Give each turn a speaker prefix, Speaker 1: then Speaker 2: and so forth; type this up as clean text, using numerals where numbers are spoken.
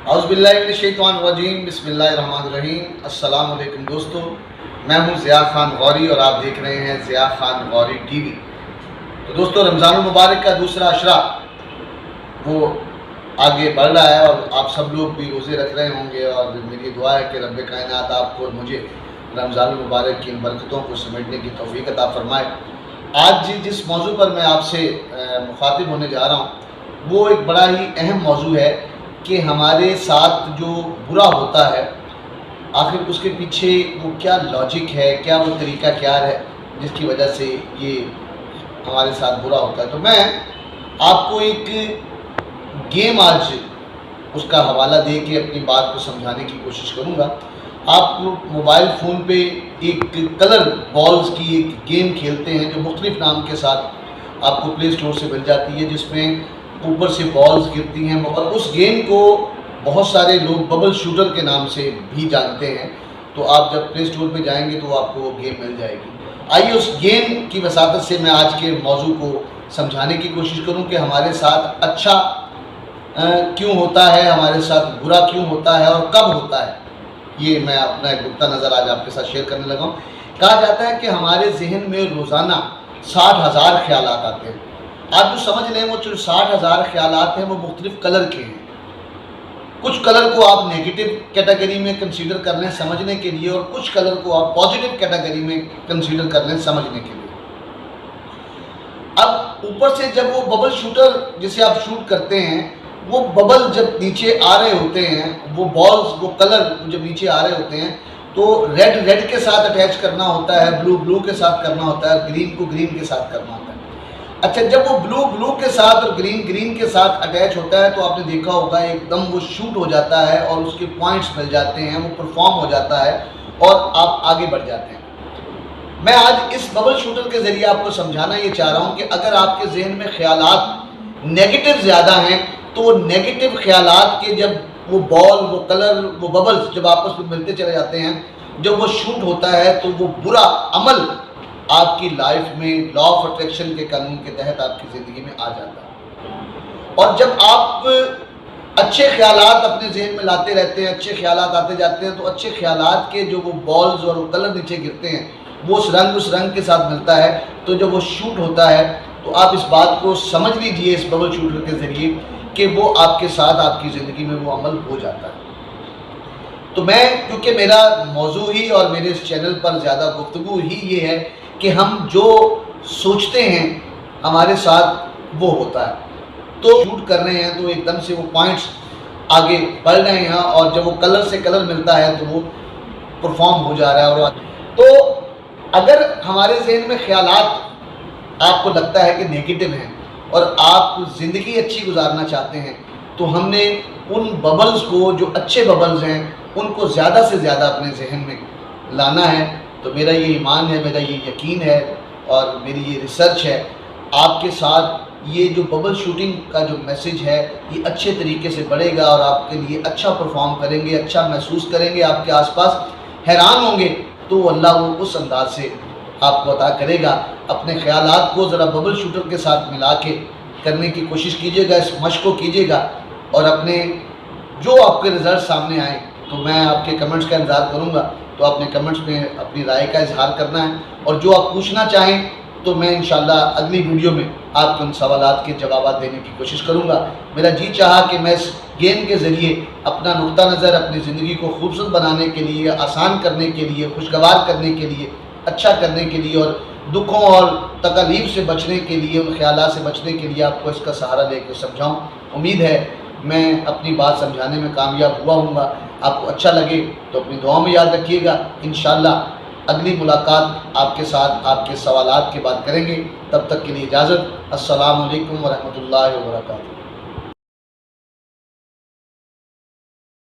Speaker 1: اعوذ باللہ من الشیطان الرجیم، بسم اللہ الرحمن الرحیم۔ السلام علیکم دوستو، میں ہوں ضیاء خان غوری اور آپ دیکھ رہے ہیں ضیاء خان غوری ٹی وی۔ تو دوستو، رمضان المبارک کا دوسرا عشرہ وہ آگے بڑھ رہا ہے اور آپ سب لوگ بھی روزے رکھ رہے ہوں گے، اور میری دعا ہے کہ رب کائنات آپ کو اور مجھے رمضان المبارک کی ان برکتوں کو سمیٹنے کی توفیق عطا فرمائے۔ آج جس موضوع پر میں آپ سے مخاطب ہونے جا رہا ہوں وہ ایک بڑا ہی اہم موضوع ہے کہ ہمارے ساتھ جو برا ہوتا ہے آخر اس کے پیچھے وہ کیا لاجک ہے، کیا وہ طریقہ کار ہے جس کی وجہ سے یہ ہمارے ساتھ برا ہوتا ہے۔ تو میں آپ کو ایک گیم آج اس کا حوالہ دے کے اپنی بات کو سمجھانے کی کوشش کروں گا۔ آپ موبائل فون پہ ایک کلر بالز کی ایک گیم کھیلتے ہیں جو مختلف نام کے ساتھ آپ کو پلے اسٹور سے مل جاتی ہے، جس میں اوپر سے بالز گرتی ہیں، اور اس گیم کو بہت سارے لوگ ببل شوٹر کے نام سے بھی جانتے ہیں۔ تو آپ جب پلے اسٹور پہ جائیں گے تو آپ کو وہ گیم مل جائے گی۔ آئیے اس گیم کی وساطت سے میں آج کے موضوع کو سمجھانے کی کوشش کروں کہ ہمارے ساتھ اچھا کیوں ہوتا ہے، ہمارے ساتھ برا کیوں ہوتا ہے اور کب ہوتا ہے۔ یہ میں اپنا ایک نقطہ نظر آج آپ کے ساتھ شیئر کرنے لگا ہوں۔ کہا جاتا ہے کہ ہمارے ذہن میں روزانہ 60,000 خیالات آتے ہیں۔ آپ جو سمجھ لیں وہ 60,000 خیالات ہیں وہ مختلف کلر کے ہیں۔ کچھ کلر کو آپ نیگیٹو کیٹیگری میں کنسیڈر کر لیں سمجھنے کے لیے، اور کچھ کلر کو آپ پازیٹیو کیٹیگری میں کنسیڈر کر لیں سمجھنے کے لیے۔ اب اوپر سے جب وہ ببل شوٹر جسے آپ شوٹ کرتے ہیں، وہ ببل جب نیچے آ رہے ہوتے ہیں، وہ بالز وہ کلر جب نیچے آ رہے ہوتے ہیں تو ریڈ کے ساتھ اٹیچ کرنا ہوتا ہے، بلو کے ساتھ کرنا ہوتا ہے، گرین کو گرین کے ساتھ کرنا ہوتا ہے۔ اچھا، جب وہ بلو کے ساتھ اور گرین کے ساتھ اٹیچ ہوتا ہے تو آپ نے دیکھا ہوگا ایک دم وہ شوٹ ہو جاتا ہے اور اس کے پوائنٹس مل جاتے ہیں، وہ پرفارم ہو جاتا ہے اور آپ آگے بڑھ جاتے ہیں۔ میں آج اس ببل شوٹر کے ذریعے آپ کو سمجھانا یہ چاہ رہا ہوں کہ اگر آپ کے ذہن میں خیالات نیگیٹو زیادہ ہیں تو وہ نیگیٹو خیالات کے جب وہ بال وہ کلر وہ ببلز جب آپس میں ملتے چلے جاتے ہیں، جب وہ شوٹ ہوتا ہے تو وہ برا عمل آپ کی لائف میں لا آف اٹریکشن کے قانون کے تحت آپ کی زندگی میں آ جاتا ہے۔ اور جب آپ اچھے خیالات اپنے ذہن میں لاتے رہتے ہیں، اچھے خیالات آتے جاتے ہیں، تو اچھے خیالات کے جو وہ بالز اور وہ کلر نیچے گرتے ہیں وہ اس رنگ کے ساتھ ملتا ہے، تو جب وہ شوٹ ہوتا ہے تو آپ اس بات کو سمجھ لیجئے اس ببل شوٹر کے ذریعے کہ وہ آپ کے ساتھ آپ کی زندگی میں وہ عمل ہو جاتا ہے۔ تو میں کیونکہ میرا موضوع ہی اور میرے اس چینل پر زیادہ گفتگو ہی یہ ہے کہ ہم جو سوچتے ہیں ہمارے ساتھ وہ ہوتا ہے۔ تو شوٹ کر رہے ہیں تو ایک دم سے وہ پوائنٹس آگے بڑھ رہے ہیں، اور جب وہ کلر سے کلر ملتا ہے تو وہ پرفارم ہو جا رہا ہے۔ اور تو اگر ہمارے ذہن میں خیالات آپ کو لگتا ہے کہ نیگیٹو ہیں اور آپ زندگی اچھی گزارنا چاہتے ہیں، تو ہم نے ان ببلز کو جو اچھے ببلز ہیں ان کو زیادہ سے زیادہ اپنے ذہن میں لانا ہے۔ تو میرا یہ ایمان ہے، میرا یہ یقین ہے اور میری یہ ریسرچ ہے، آپ کے ساتھ یہ جو ببل شوٹنگ کا جو میسیج ہے یہ اچھے طریقے سے بڑھے گا اور آپ کے لیے اچھا پرفارم کریں گے، اچھا محسوس کریں گے، آپ کے آس پاس حیران ہوں گے، تو اللہ وہ اس انداز سے آپ کو عطا کرے گا۔ اپنے خیالات کو ذرا ببل شوٹر کے ساتھ ملا کے کرنے کی کوشش کیجیے گا، اس مشق کو کیجیے گا، اور اپنے جو آپ کے رزلٹ سامنے آئیں تو میں آپ کے کمنٹس کا انتظار کروں گا۔ تو آپ نے کمنٹس میں اپنی رائے کا اظہار کرنا ہے، اور جو آپ پوچھنا چاہیں تو میں انشاءاللہ اگلی ویڈیو میں آپ کے ان سوالات کے جوابات دینے کی کوشش کروں گا۔ میرا جی چاہا کہ میں اس گیم کے ذریعے اپنا نقطہ نظر اپنی زندگی کو خوبصورت بنانے کے لیے، آسان کرنے کے لیے، خوشگوار کرنے کے لیے، اچھا کرنے کے لیے، اور دکھوں اور تکالیف سے بچنے کے لیے، ان خیالات سے بچنے کے لیے آپ کو اس کا سہارا لے کے سمجھاؤں۔ امید ہے میں اپنی بات سمجھانے میں کامیاب ہوا ہوں گا۔ آپ کو اچھا لگے تو اپنی دعاؤں میں یاد رکھیے گا۔ انشاءاللہ اگلی ملاقات آپ کے ساتھ آپ کے سوالات کے بعد کریں گے۔ تب تک کے لیے اجازت۔ السلام علیکم ورحمۃ اللہ وبرکاتہ۔